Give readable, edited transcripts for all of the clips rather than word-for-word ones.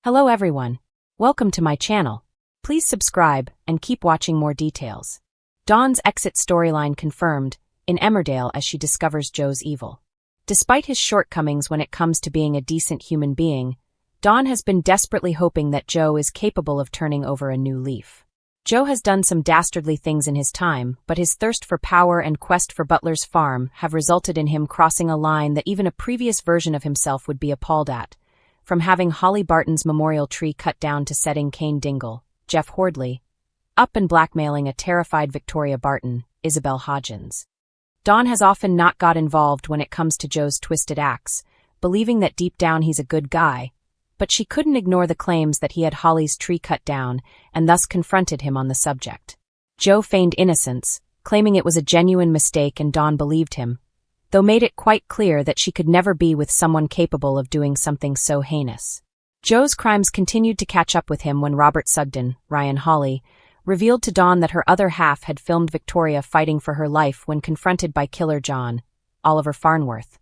Hello everyone. Welcome to my channel. Please subscribe and keep watching more details. Dawn's exit storyline confirmed in Emmerdale as she discovers Joe's evil. Despite his shortcomings when it comes to being a decent human being, Dawn has been desperately hoping that Joe is capable of turning over a new leaf. Joe has done some dastardly things in his time, but his thirst for power and quest for Butler's farm have resulted in him crossing a line that even a previous version of himself would be appalled at. From having Holly Barton's memorial tree cut down to setting Kane Dingle, Jeff Hordley, up and blackmailing a terrified Victoria Barton, Isabel Hodgins. Dawn has often not got involved when it comes to Joe's twisted acts, believing that deep down he's a good guy, but she couldn't ignore the claims that he had Holly's tree cut down and thus confronted him on the subject. Joe feigned innocence, claiming it was a genuine mistake, and Dawn believed him, though made it quite clear that she could never be with someone capable of doing something so heinous. Joe's crimes continued to catch up with him when Robert Sugden, Ryan Hawley, revealed to Dawn that her other half had filmed Victoria fighting for her life when confronted by killer John, Oliver Farnworth,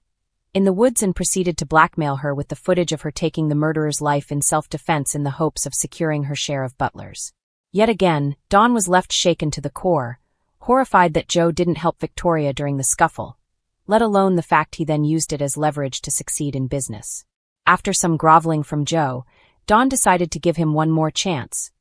in the woods, and proceeded to blackmail her with the footage of her taking the murderer's life in self-defense in the hopes of securing her share of Butler's. Yet again, Dawn was left shaken to the core, horrified that Joe didn't help Victoria during the scuffle, let alone the fact he then used it as leverage to succeed in business. After some groveling from Joe, Dawn decided to give him one more chance,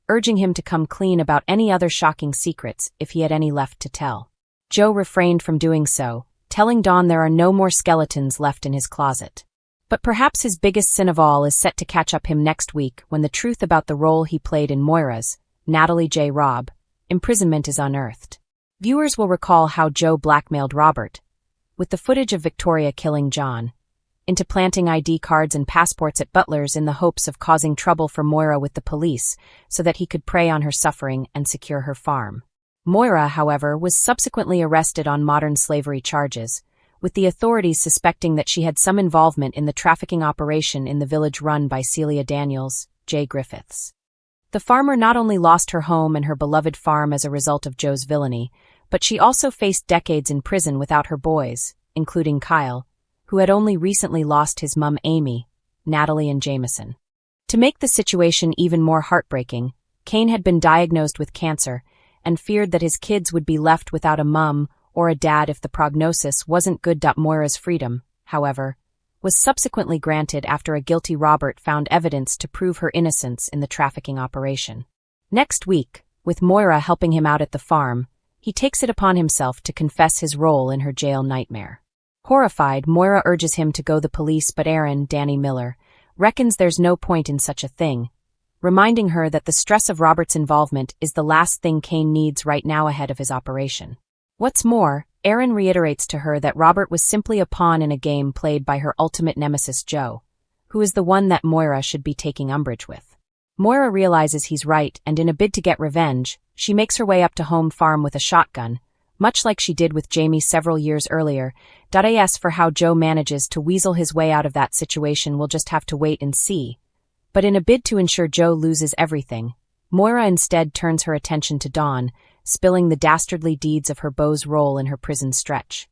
urging him to come clean about any other shocking secrets if he had any left to tell. Joe refrained from doing so, telling Dawn there are no more skeletons left in his closet. But perhaps his biggest sin of all is set to catch up him next week when the truth about the role he played in Moira's, Natalie J. Robb, imprisonment is unearthed. Viewers will recall how Joe blackmailed Robert, with the footage of Victoria killing John, into planting ID cards and passports at Butler's in the hopes of causing trouble for Moira with the police so that he could prey on her suffering and secure her farm. Moira, however, was subsequently arrested on modern slavery charges, with the authorities suspecting that she had some involvement in the trafficking operation in the village run by Celia Daniels, J. Griffiths. The farmer not only lost her home and her beloved farm as a result of Joe's villainy, but she also faced decades in prison without her boys, including Kyle, who had only recently lost his mum Amy, Natalie and Jameson. To make the situation even more heartbreaking, Kane had been diagnosed with cancer and feared that his kids would be left without a mum or a dad if the prognosis wasn't good. Moira's freedom, however, was subsequently granted after a guilty Robert found evidence to prove her innocence in the trafficking operation. Next week, with Moira helping him out at the farm, he takes it upon himself to confess his role in her jail nightmare. Horrified, Moira urges him to go the police, but Aaron, Danny Miller, reckons there's no point in such a thing, reminding her that the stress of Robert's involvement is the last thing Kane needs right now ahead of his operation. What's more, Aaron reiterates to her that Robert was simply a pawn in a game played by her ultimate nemesis Joe, who is the one that Moira should be taking umbrage with. Moira realizes he's right, and in a bid to get revenge, she makes her way up to home farm with a shotgun, much like she did with Jamie several years earlier. As for how Joe manages to weasel his way out of that situation, we'll just have to wait and see. But in a bid to ensure Joe loses everything, Moira instead turns her attention to Dawn, spilling the dastardly deeds of her beau's role in her prison stretch.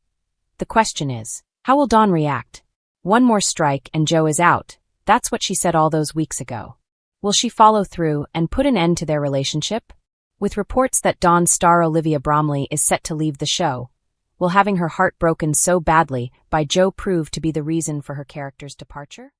The question is, how will Dawn react? One more strike and Joe is out. That's what she said all those weeks ago. Will she follow through and put an end to their relationship? With reports that Dawn's star Olivia Bromley is set to leave the show, will having her heart broken so badly by Joe prove to be the reason for her character's departure?